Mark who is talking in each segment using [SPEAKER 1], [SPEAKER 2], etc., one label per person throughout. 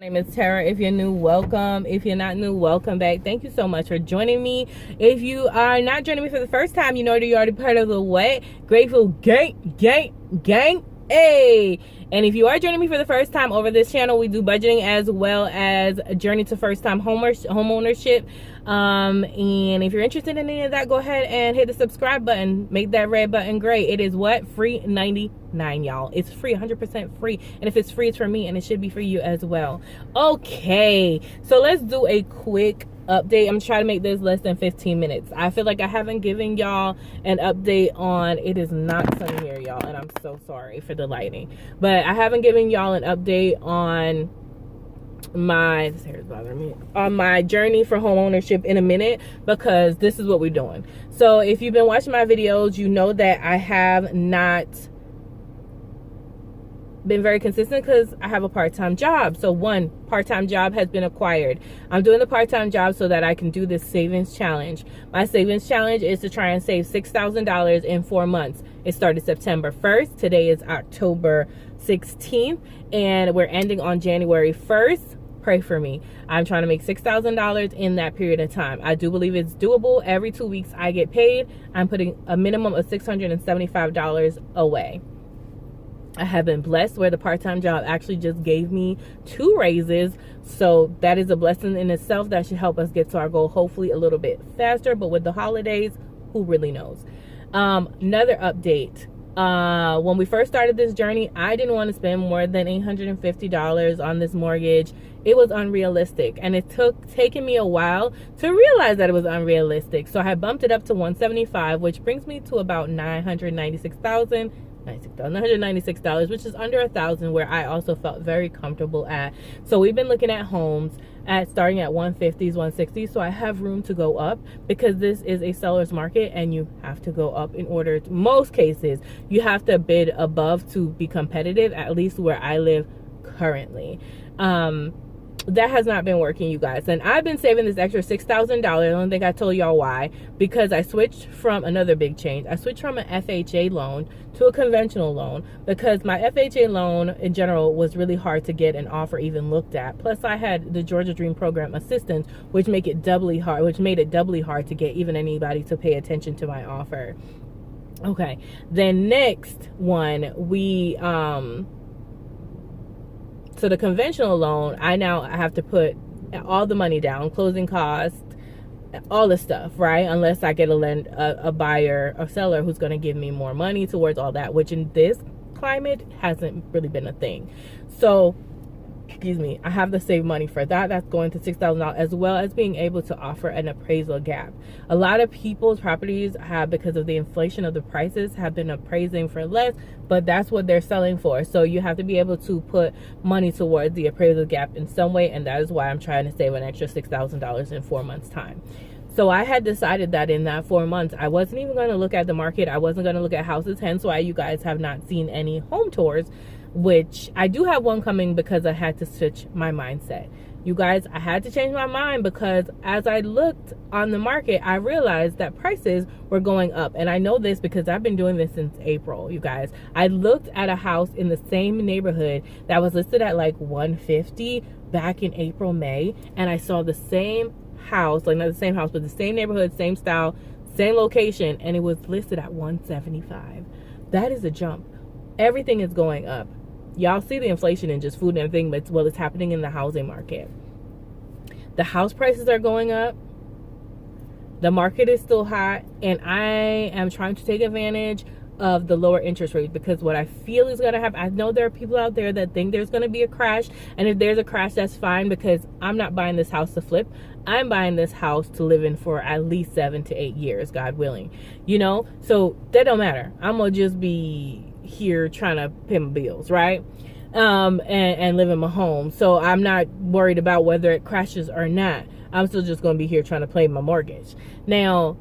[SPEAKER 1] My name is Tara. If you're new, welcome. If you're not new, welcome back. Thank you so much for joining me. If you are not joining me for the first time, you know that you're already part of the what? Grateful gang. Hey! And if you are joining me for the first time over this channel, we do budgeting as well as a journey to first-time homeownership. And if you're interested in any of that, go ahead and hit the subscribe button. Make that red button gray. It is what? Free 99, y'all. It's free, 100% free. And if it's free, it's for me, and it should be for you as well. Okay, so let's do a quick update. I'm trying to make this less than 15 minutes. I feel like I haven't given y'all an update on, it is not sunny here, y'all, and I'm so sorry for the lighting, but I haven't given y'all an update on this hair is bothering me, on my journey for home ownership in a minute, because this is what we're doing. So if you've been watching my videos, you know that I have not been very consistent because I have a part-time job. So one part-time job has been acquired. I'm doing the part-time job so that I can do this savings challenge. My savings challenge is to try and save $6,000 in 4 months. It started September 1st. Today is October 16th, and we're ending on January 1st. Pray for me. I'm trying to make $6,000 in that period of time. I do believe it's doable. Every 2 weeks I get paid. I'm putting a minimum of $675 away. I have been blessed where the part-time job actually just gave me 2 raises. So that is a blessing in itself that should help us get to our goal, hopefully a little bit faster. But with the holidays, who really knows? Another update. When we first started this journey, I didn't want to spend more than $850 on this mortgage. It was unrealistic, and it taken me a while to realize that it was unrealistic. So I bumped it up to $175, which brings me to about $996, which is under $1,000, where I also felt very comfortable at. So we've been looking at homes at starting at 150s, 160s. So I have room to go up because this is a seller's market, and you have to go up in order to, most cases, you have to bid above to be competitive, at least where I live currently. That has not been working, you guys, and I've been saving this extra $6,000. I don't think I told y'all why, because I switched from another big change. I switched from an FHA loan to a conventional loan because my FHA loan in general was really hard to get an offer even looked at. Plus I had the Georgia Dream Program assistance, which made it doubly hard to get even anybody to pay attention to my offer. Okay, then next one, so the conventional loan, I now have to put all the money down, closing costs, all the stuff, right? Unless I get a buyer or seller who's going to give me more money towards all that, which in this climate hasn't really been a thing. So, excuse me, I have to save money for that. That's going to $6,000, as well as being able to offer an appraisal gap. A lot of people's properties have, because of the inflation of the prices, have been appraising for less, but that's what they're selling for. So you have to be able to put money towards the appraisal gap in some way, and that is why I'm trying to save an extra $6,000 in 4 months' time. So I had decided that in that 4 months, I wasn't even going to look at the market. I wasn't going to look at houses, hence why you guys have not seen any home tours, which I do have one coming because I had to switch my mindset. You guys, I had to change my mind because as I looked on the market, I realized that prices were going up. And I know this because I've been doing this since April, you guys. I looked at a house in the same neighborhood that was listed at like 150 back in April, May, and I saw the same house, like not the same house, but the same neighborhood, same style, same location, and it was listed at 175. That is a jump. Everything is going up. Y'all see the inflation in just food and everything, but it's happening in the housing market. The house prices are going up. The market is still hot, and I am trying to take advantage of the lower interest rates, because what I feel is going to happen, I know there are people out there that think there's going to be a crash, and if there's a crash, that's fine, because I'm not buying this house to flip. I'm buying this house to live in for at least 7 to 8 years, God willing, you know, so that don't matter. I'm gonna just be here trying to pay my bills, right? And live in my home, so I'm not worried about whether it crashes or not. I'm still just going to be here trying to pay my mortgage. Now,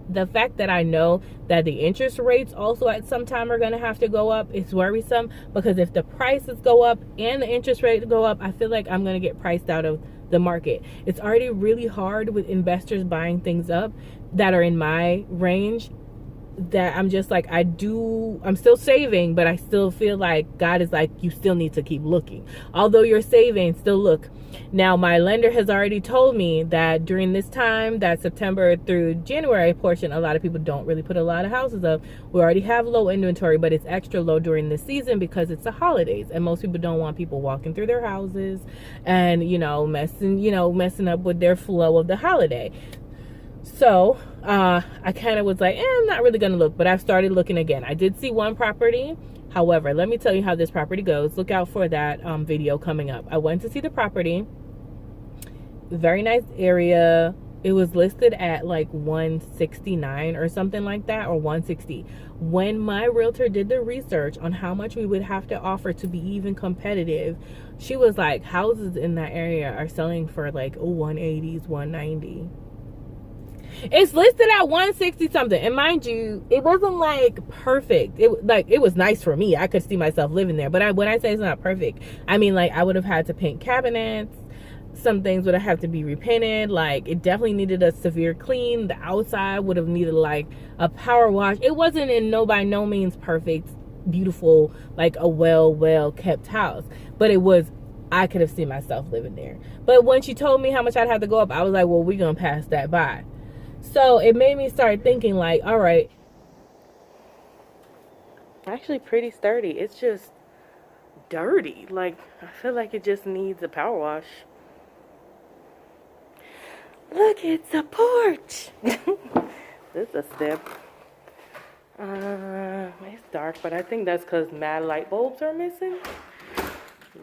[SPEAKER 1] the fact that I know that the interest rates also at some time are going to have to go up is worrisome, because if the prices go up and the interest rates go up, I feel like I'm going to get priced out of the market. It's already really hard with investors buying things up that are in my range that I'm just like, I'm still saving, but I still feel like God is like, you still need to keep looking. Although you're saving, still look. Now, my lender has already told me that during this time, that September through January portion, a lot of people don't really put a lot of houses up. We already have low inventory, but it's extra low during this season because it's the holidays, and most people don't want people walking through their houses and, messing up with their flow of the holiday. So I kind of was like, I'm not really going to look, but I've started looking again. I did see one property. However, let me tell you how this property goes. Look out for that video coming up. I went to see the property. Very nice area. It was listed at like 169 or something like that, or 160. When my realtor did the research on how much we would have to offer to be even competitive, she was like, houses in that area are selling for like 180s, 190. It's listed at 160 something, and mind you, it wasn't like perfect. It was nice for me. I could see myself living there, but when I say it's not perfect, I mean like I would have had to paint cabinets. Some things would have to be repainted. Like it definitely needed a severe clean. The outside would have needed like a power wash. It wasn't by no means perfect, beautiful, like a well kept house, but it was. I could have seen myself living there. But when she told me how much I'd have to go up, I was like, well, we're gonna pass that by. So it made me start thinking like, all right, actually pretty sturdy. It's just dirty. Like, I feel like it just needs a power wash. Look, it's a porch. This is a step. It's dark, but I think that's because mad light bulbs are missing.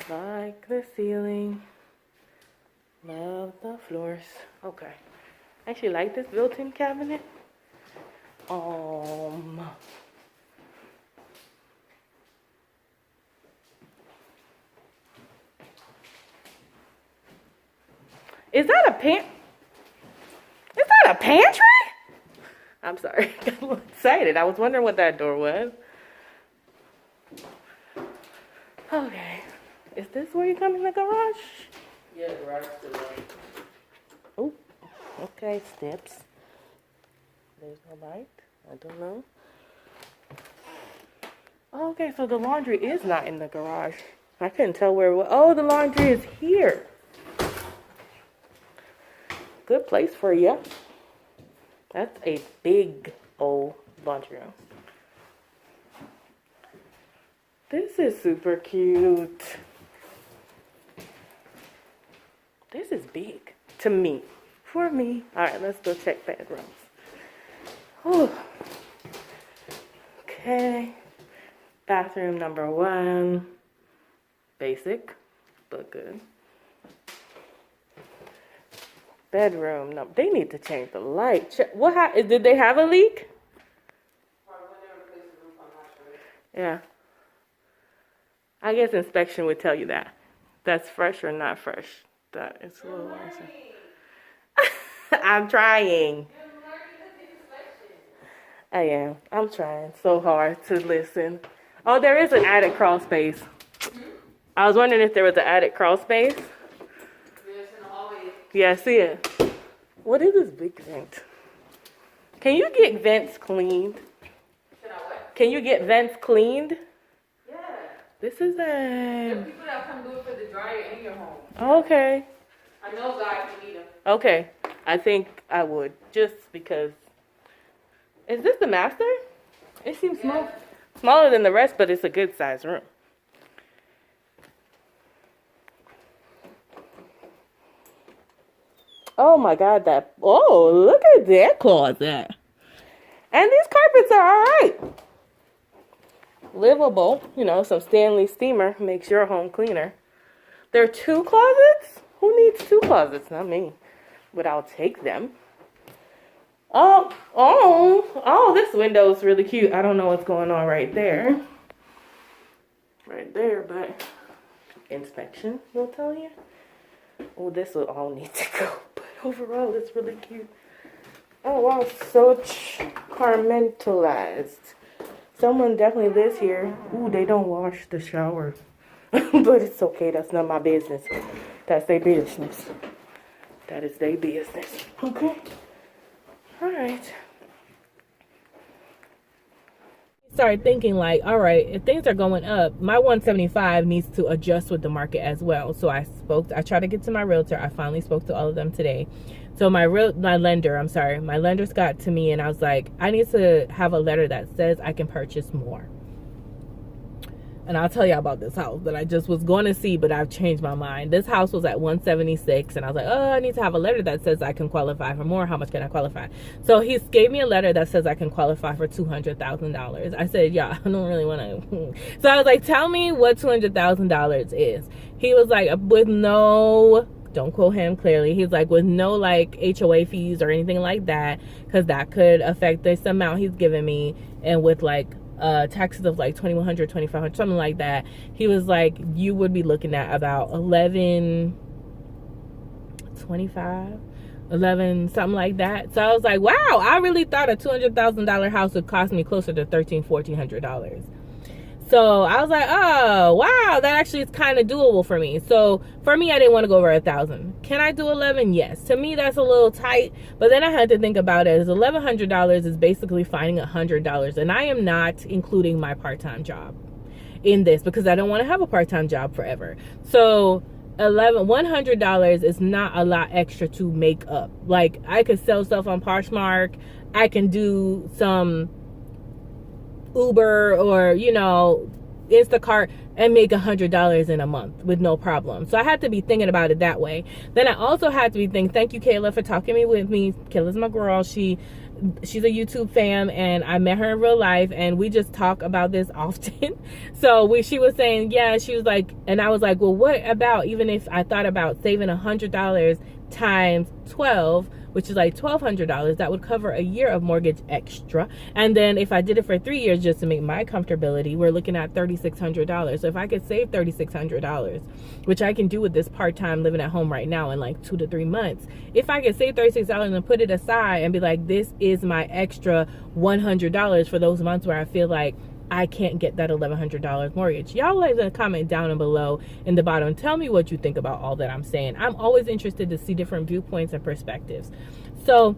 [SPEAKER 1] Like the ceiling. Love the floors. Okay. I actually like this built-in cabinet. Is that a pantry? I'm sorry, I got a little excited. I was wondering what that door was. Okay. Is this where you come in the garage?
[SPEAKER 2] Yeah, the garage is the right.
[SPEAKER 1] Oh, okay, steps. There's no light. I don't know. Okay, so the laundry is not in the garage. I couldn't tell where it was. Oh, the laundry is here. Good place for you. That's a big old laundry room. This is super cute. This is big to me. For me. Alright, let's go check bedrooms. Whew. Okay. Bathroom number 1. Basic, but good. Bedroom. No, they need to change the light. Did they have a leak? Yeah. I guess inspection would tell you that. That's fresh or not fresh. That is a little worse. I'm trying. I am. I'm trying so hard to listen. Oh, there is an attic crawl space. I was wondering if there was an attic crawl space.
[SPEAKER 2] Yes, in the hallway.
[SPEAKER 1] Yeah, I see it. What is this big vent? Can you get vents cleaned?
[SPEAKER 2] Should I what?
[SPEAKER 1] Can you get vents cleaned?
[SPEAKER 2] Yeah.
[SPEAKER 1] This is
[SPEAKER 2] There are
[SPEAKER 1] a...
[SPEAKER 2] people that come do it for the dryer in your home.
[SPEAKER 1] Okay.
[SPEAKER 2] I know guys who need them.
[SPEAKER 1] Okay. I think I would. Just because... Is this the master? It seems small. Smaller than the rest, but it's a good size room. Oh my God, look at that closet. And these carpets are all right. Livable, some Stanley steamer makes your home cleaner. There are 2 closets? Who needs 2 closets? Not me, but I'll take them. Oh, this window is really cute. I don't know what's going on right there. Right there, but inspection will tell you. Oh, this will all need to go. But overall, it's really cute. Oh, wow, so compartmentalized. Someone definitely lives here. Ooh, they don't wash the shower. But it's okay. That's not my business. That's their business. That is their business. Okay. All right. started thinking like, all right, if things are going up, my 175 needs to adjust with the market as well. So I tried to get to my realtor. I finally spoke to all of them today. So my lenders got to me, and I was like, I need to have a letter that says I can purchase more. And I'll tell you about this house that I just was going to see, but I've changed my mind. This house was at 176, and I was like, oh, I need to have a letter that says I can qualify for more. How much can I qualify? So he gave me a letter that says I can qualify for $200,000. I said, yeah, I don't really want to. So I was like, tell me what $200,000 is. He was like, with no, don't quote him clearly, he's like, with no like HOA fees or anything like that, because that could affect this amount he's giving me, and with like taxes of like $2,100, $2,500, something like that, he was like, you would be looking at about $11,25, something like that. So I was like, wow, I really thought a $200,000 house would cost me closer to $1,300, $1,400. So I was like, oh wow, that actually is kind of doable for me. So for me, I didn't want to go over 1,000. Can I do 11? Yes. To me, that's a little tight. But then I had to think about it. As $1,100 is basically finding $100, and I am not including my part-time job in this because I don't want to have a part-time job forever. So $100 is not a lot extra to make up. Like, I could sell stuff on Poshmark. I can do some Uber or, you know, Instacart and make $100 in a month with no problem. So I had to be thinking about it that way. Then I also had to be thinking, thank you, Kayla, for talking with me. Kayla's my girl. She's a YouTube fam, and I met her in real life, and we just talk about this often. So she was saying, yeah, she was like, and I was like, well, what about even if I thought about saving $100 times 12, which is like $1,200, that would cover a year of mortgage extra. And then if I did it for 3 years just to make my comfortability, we're looking at $3,600. So if I could save $3,600, which I can do with this part-time living at home right now in like 2 to 3 months, if I could save $36 and put it aside and be like, this is my extra $100 for those months where I feel like I can't get that $1,100 mortgage. Y'all leave a comment down and below in the bottom. Tell me what you think about all that I'm saying. I'm always interested to see different viewpoints and perspectives. So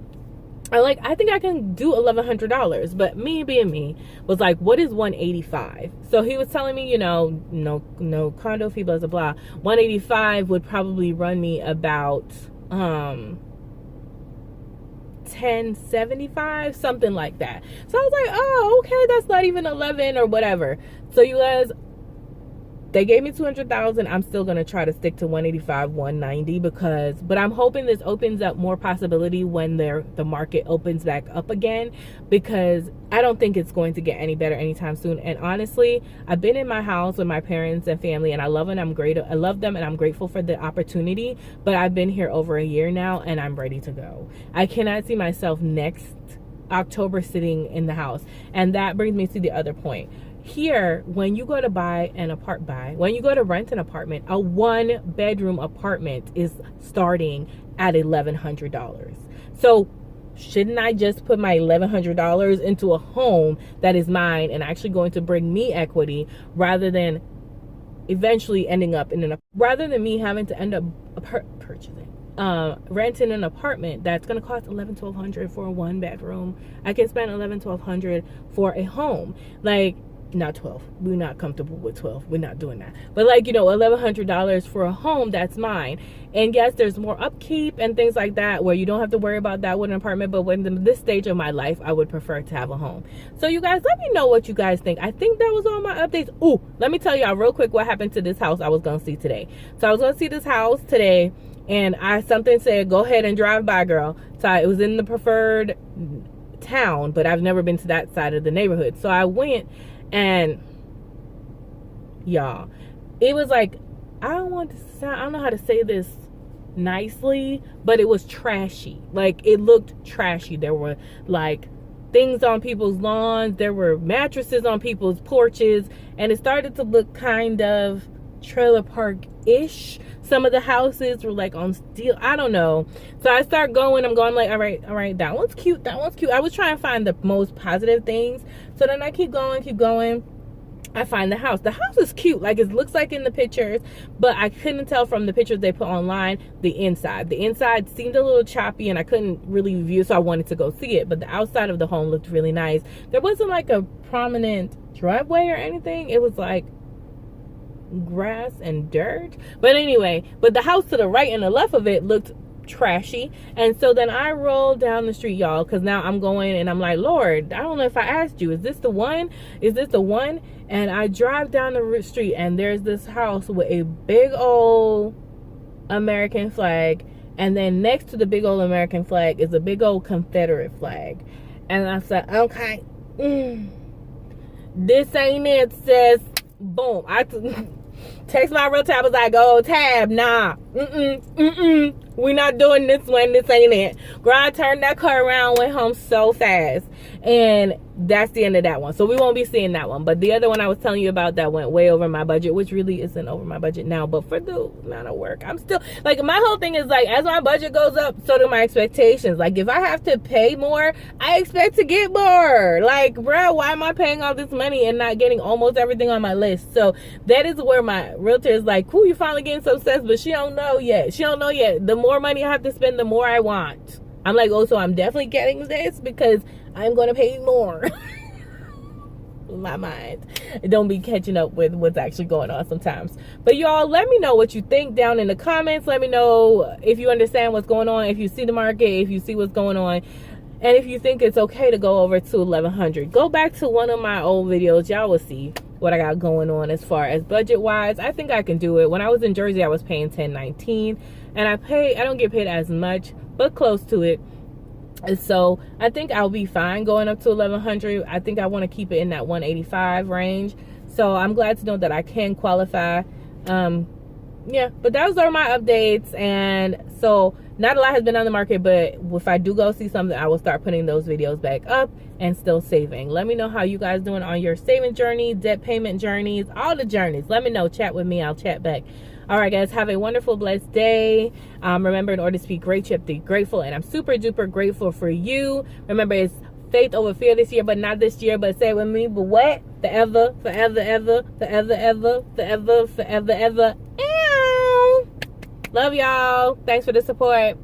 [SPEAKER 1] I think I can do $1,100, but me being me was like, what is 185? So he was telling me, you know, no condo fee, blah, blah, blah. 185 would probably run me about $10.75, something like that. So I was like, oh, okay, that's not even 11 or whatever. So you guys, they gave me $200,000. I'm still gonna try to stick to 185, 190 but I'm hoping this opens up more possibility when the market opens back up again, because I don't think it's going to get any better anytime soon. And honestly, I've been in my house with my parents and family, and I love them and I'm grateful for the opportunity, but I've been here over a year now and I'm ready to go. I cannot see myself next October sitting in the house. And that brings me to the other point. Here, when you go to rent an apartment, a 1-bedroom apartment is starting at $1,100. So shouldn't I just put my $1,100 into a home that is mine and actually going to bring me equity, rather than eventually ending up rather than me having to end up renting an apartment that's going to cost $1,100-$1,200 for a 1-bedroom. I can spend $1,100-$1,200 for a home. Like, not 12. We're not comfortable with 12. We're not doing that. But like, you know, $1,100 for a home that's mine. And yes, there's more upkeep and things like that where you don't have to worry about that with an apartment. But when this stage of my life, I would prefer to have a home. So you guys, let me know what you guys think. I think that was all my updates. Oh, let me tell y'all real quick what happened to this house I was going to see today. So I was going to see this house today, and something said, go ahead and drive by, girl. So it was in the preferred town, but I've never been to that side of the neighborhood. So I went. And y'all, it was like, I don't know how to say this nicely, but it was trashy. Like, it looked trashy. There were like things on people's lawns, there were mattresses on people's porches, and it started to look kind of trailer park-ish. Some of the houses were like on steel. I don't know. So I start going. I'm going like, all right, that one's cute. I was trying to find the most positive things. So then I keep going. I find the house. The house is cute, like it looks like in the pictures, but I couldn't tell from the pictures they put online the inside. The inside seemed a little choppy and I couldn't really view, so I wanted to go see it. But the outside of the home looked really nice. There wasn't like a prominent driveway or anything. It was like grass and dirt. But anyway, but the house to the right and the left of it looked trashy. And so then I rolled down the street, y'all, because now I'm going and I'm like, Lord, I don't know if I asked you, is this the one? Is this the one? And I drive down the street and there's this house with a big old American flag, and then next to the big old American flag is a big old Confederate flag. And I said, okay, this ain't it, sis. Boom. I text my real tab. I was like, oh, tab, nah. We not doing this one. This ain't it. Girl, I turned that car around, went home so fast. And that's the end of that one. So we won't be seeing that one. But the other one I was telling you about that went way over my budget, which really isn't over my budget now. But for the amount of work, I'm still, like, my whole thing is, like, as my budget goes up, so do my expectations. Like, if I have to pay more, I expect to get more. Like, bro, why am I paying all this money and not getting almost everything on my list? So that is where my realtor is like, cool, you finally getting some sense, but she don't know yet. She don't know yet. The more money I have to spend, the more I want. I'm like, oh, so I'm definitely getting this because I'm going to pay more. My mind. Don't be catching up with what's actually going on sometimes. But y'all, let me know what you think down in the comments. Let me know if you understand what's going on, if you see the market, if you see what's going on, and if you think it's okay to go over to 1100. Go back to one of my old videos. Y'all will see what I got going on as far as budget wise. I think I can do it. When I was in Jersey, I was paying $10.19, and I don't get paid as much, but close to it. And so I think I'll be fine going up to 1100. I think I want to keep it in that 185 range. So I'm glad to know that I can qualify. Yeah, but those are my updates. And so not a lot has been on the market, but if I do go see something, I will start putting those videos back up and still saving. Let me know how you guys doing on your saving journey, debt payment journeys, all the journeys. Let me know. Chat with me. I'll chat back. All right, guys, have a wonderful, blessed day. Remember, in order to be great, you have to be grateful, and I'm super duper grateful for you. Remember, it's faith over fear this year, but not this year. But say it with me, but what? Forever, forever, ever, forever, ever, forever, forever, ever. Ew. Love y'all. Thanks for the support.